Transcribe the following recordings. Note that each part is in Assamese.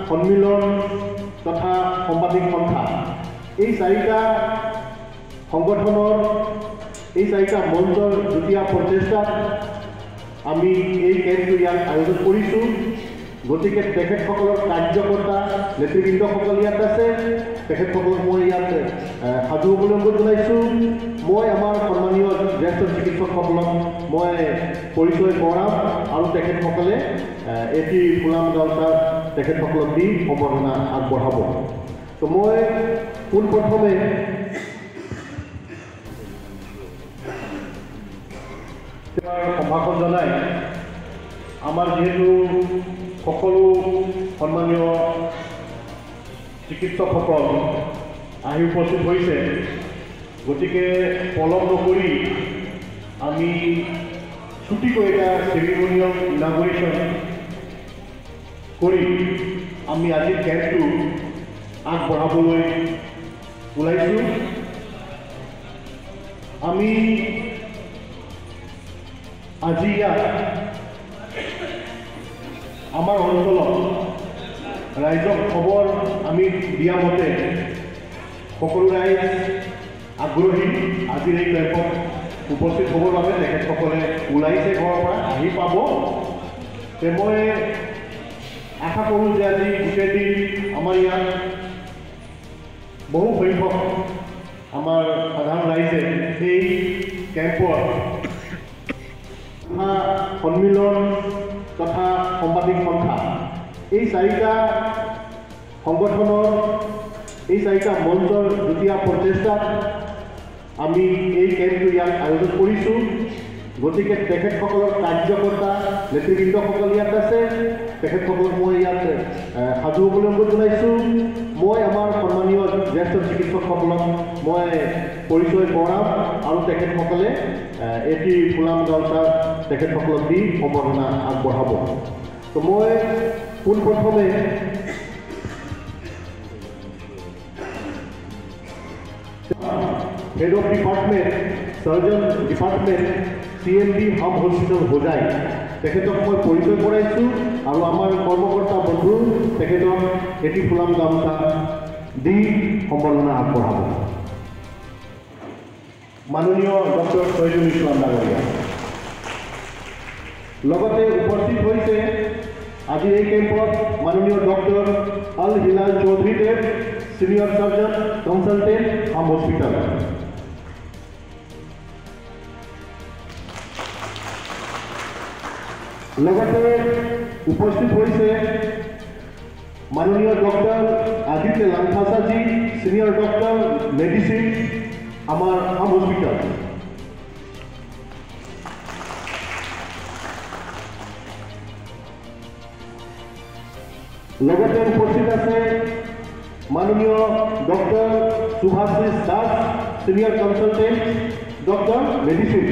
সন্মিলন তথা সাংবাদিক সন্থা এই চাৰিটা সংগঠনৰ এই চাৰিটা মঞ্চৰ যুটীয়া প্ৰচেষ্টাত আমি এই কেম্পটো ইয়াত আয়োজন কৰিছোঁ। গতিকে তেখেতসকলৰ কাৰ্যকৰ্তা নেতৃবৃন্দসকল ইয়াত আছে, তেখেতসকলক মই ইয়াত সাজু হ'বলৈ অনুৰোধ জনাইছোঁ। মই আমাৰ সন্মানীয় জ্যেষ্ঠ চিকিৎসকসকলক মই পৰিচয় কৰাম আৰু তেখেতসকলে এটি ফুলাম গাঁওতা তেখেতসকলক দি সম্বৰ্ধনা আগবঢ়াব। তো মই পোনপ্ৰথমে সম্ভাষণ জনাই আমাৰ যিহেতু সকলো সন্মানীয় চিকিৎসকসকল আহি উপস্থিত হৈছে, গতিকে পলম নকৰি আমি ছুটিকৈ এটা চেৰিমনিয়েল ইনাগুৰেশ্যন কৰি আমি আজি কেম্পটো আগবঢ়াবলৈ ওলাইছোঁ। আমি আজি ইয়াত আমাৰ অঞ্চলত ৰাইজক খবৰ আমি দিয়া মতে সকলো ৰাইজ আগ্ৰহী আজিৰ এই কেম্পত উপস্থিত হ'বৰ বাবে। তেখেতসকলে ওলাইছে ঘৰৰ পৰা, আহি পাব। মই আশা কৰোঁ যে আজি গোটেই দিন আমাৰ ইয়াত বহু সংখ্যক আমাৰ সাধাৰণ ৰাইজে সেই কেম্পৰ সন্মিলন তথা সাংবাদিক সন্থা এই চাৰিটা সংগঠনৰ এই চাৰিটা মঞ্চৰ যুটীয়া প্ৰচেষ্টাত আমি এই কেম্পটো ইয়াত আয়োজন কৰিছোঁ। গতিকে তেখেতসকলৰ কাৰ্যকৰ্তা নেতৃবৃন্দসকল ইয়াত আছে, তেখেতসকলক মই ইয়াত সাজু হ'বলৈ অনুৰোধ জনাইছোঁ। মই আমাৰ সন্মানীয় জ্যেষ্ঠ চিকিৎসকসকলক মই পৰিচয় কৰাম আৰু তেখেতসকলে এটি ফুলাম গাঁওতা তেখেতসকলক দি সম্বৰ্ধনা আগবঢ়াব। তো মই পোনপ্ৰথমে head of department surgeon department CMD Haam hospital Hojai তেখেতক মই পৰিচয় কৰাইছোঁ আৰু আমাৰ কৰ্মকৰ্তা বন্ধু তেখেতক এটি ফুলাম গামোচা দি সম্বৰ্ধনা আগবঢ়াব। মাননীয় ডক্টৰ শহীদুল ইছলাম ডাঙৰীয়া লগতে উপস্থিত হৈছে আজি এই কেম্পত মাননীয় ডক্টৰ আল হিলাল চৌধুৰীদেৱ সিনিয়ৰ সাৰ্জন কনসালটেন্ট হাম হস্পিটেল। লগতে উপস্থিত হৈছে মাননীয় ডক্টৰ আদিত্য লাংথাসাজি সিনিয়ৰ ডক্টৰ মেডিচিন আমাৰ হাম হস্পিটেল। লগতে উপস্থিত আছে মাননীয় doctor Subhashis Das senior consultant doctor medicine.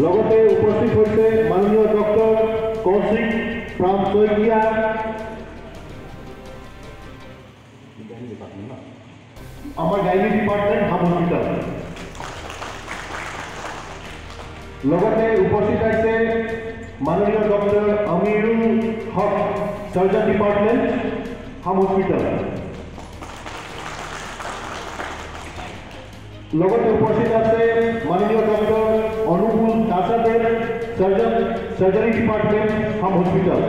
লগতে উপস্থিত হৈছে মাননীয় ডক্টৰ কৌশিক প্ৰাণ শইকীয়া আমাৰ গাইনী ডিপাৰ্টমেণ্ট হাম হস্পিটেল। লগতে উপস্থিত আছে মাননীয় ডক্টৰ আমিৰুল হক সাৰ্জন ডিপাৰ্টমেণ্ট হাম হস্পিটেল। লগতে উপস্থিত আছে মাননীয় ডক্টৰ অনুকূল দাসাদেৱ সাৰ্জাৰী ডিপাৰ্টমেণ্ট হাম হস্পিটেল।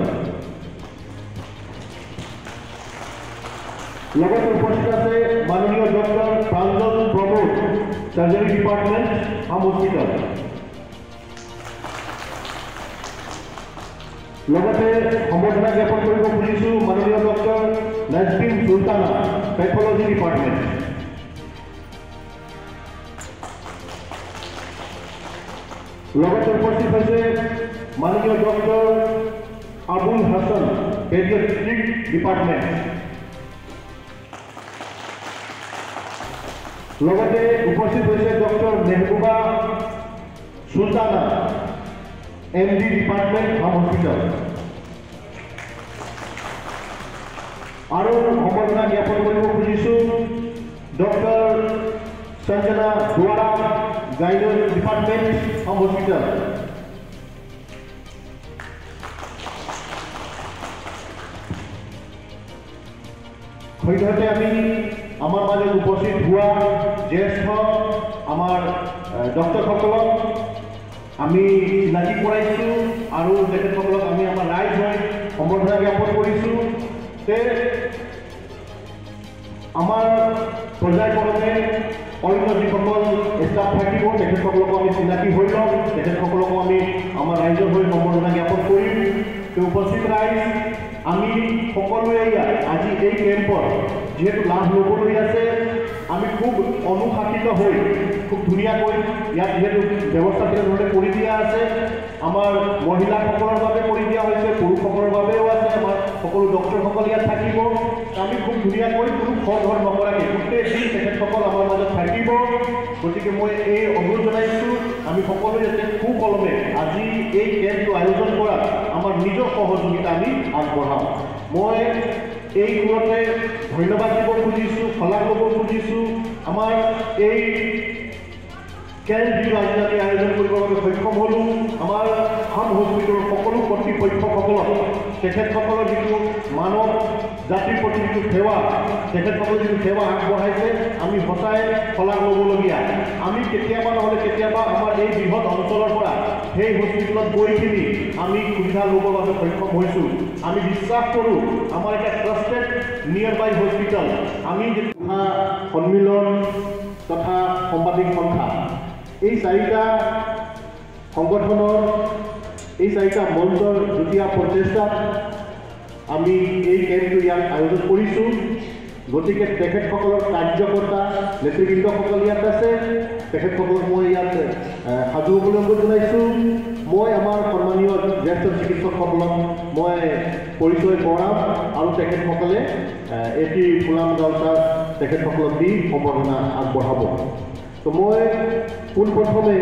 লগতে উপস্থিত আছে মাননীয় ডক্টৰ প্ৰাঞ্জল প্ৰমোদ সাৰ্জাৰী ডিপাৰ্টমেণ্ট হাম হস্পিটেল। লগতে সম্বৰ্ধনা জ্ঞাপন কৰিব খুজিছোঁ মাননীয় doctor Nazbin Sultana pathology department. লগতে উপস্থিত হৈছে মাননীয় doctor Abul Hasan paediatric department. লগতে উপস্থিত হৈছে doctor Mehbooba Sultana MD department হাম হস্পিটেল। আৰু সম্বৰ্ধনা জ্ঞাপন কৰিব খুজিছোঁ ডক্টৰ সঞ্জনা দুৱাৰা গাইনোলজি ডিপাৰ্টমেণ্ট হাম হস্পিটেল। সদ্যহতে আমি আমাৰ মাজত উপস্থিত হোৱা জ্যেষ্ঠ আমাৰ ডক্টৰসকলক আমি চিনাকি কৰাইছোঁ আৰু তেখেতসকলক আমি আমাৰ ৰাইজ হৈ সম্বৰ্ধনা জ্ঞাপন কৰিছোঁ যে আমাৰ পৰ্যায়ক্ৰমে অন্য যিসকল ষ্টাফ থাকিব তেখেতসকলকো আমি চিনাকি হৈ ল'ম, তেখেতসকলকো আমি আমাৰ ৰাইজৰ হৈ সম্বৰ্ধনা জ্ঞাপন কৰিম। উপস্থিত ৰাইজ আমি সকলোৱে ইয়াত আজি এই কেম্পত যিহেতু লাভ ল'বলৈ আছে, আমি খুব অনুশাসিত হৈ খুব ধুনীয়াকৈ ইয়াত যিহেতু ব্যৱস্থা তেনেধৰণে কৰি দিয়া আছে। আমাৰ মহিলাসকলৰ বাবে কৰি দিয়া হৈছে, পুৰুষসকলৰ বাবেও আছে, আমাৰ সকলো ডক্টৰসকল ইয়াত থাকিব। আমি খুব ধুনীয়াকৈ কোনো খৰ নকৰাকৈ গোটেই দিন তেখেতসকল আমাৰ মাজত থাকিব। গতিকে মই এই অনুৰোধ জনাইছোঁ আমি সকলোৱে যাতে সুকলমে আজি এই কেম্পটো আয়োজন কৰাত আমাৰ নিজৰ সহযোগিতা আমি আগবঢ়াওঁ। মই এই মূলতে ধন্যবাদ দিব খুজিছোঁ, শলাগ ল'ব খুজিছোঁ। আমাৰ এই কেম্প যিটো আজি আমি আয়োজন কৰিবৰ বাবে সক্ষম হ'লোঁ, আমাৰ আম হস্পিটেলৰ সকলো কৰ্তৃপক্ষসকলক তেখেতসকলৰ যিটো মানৱ জাতিৰ প্ৰতি যিটো সেৱা, তেখেতসকলে যিটো সেৱা আগবঢ়াইছে আমি সঁচাই শলাগ ল'বলগীয়া। আমি কেতিয়াবা নহ'লে কেতিয়াবা আমাৰ এই বৃহৎ অঞ্চলৰ পৰা সেই হস্পিটেলত গৈ কিনি আমি সুবিধা ল'বৰ বাবে সক্ষম হৈছোঁ। আমি বিশ্বাস কৰোঁ আমাৰ এটা ট্ৰাষ্টেড নিয়াৰ বাই হস্পিটেল। আমি সন্মিলন তথা সাংবাদিক সন্থা এই চাৰিটা সংগঠনৰ এই চাৰিটা মঞ্চৰ যুটীয়া প্ৰচেষ্টাত আমি এই কেম্পটো ইয়াত আয়োজন কৰিছোঁ। গতিকে তেখেতসকলৰ কাৰ্যকৰ্তা নেতৃবৃন্দসকল ইয়াত আছে, তেখেতসকলক মই ইয়াত সাজু হ'বলৈ অনুৰোধ জনাইছোঁ। মই আমাৰ সন্মানীয় জ্যেষ্ঠ চিকিৎসকসকলক মই পৰিচয় কৰাম আৰু তেখেতসকলে এটি ফুলাম গাঁওচা তেখেতসকলক দি সম্বৰ্ধনা আগবঢ়াব। তো মই পোনপ্ৰথমে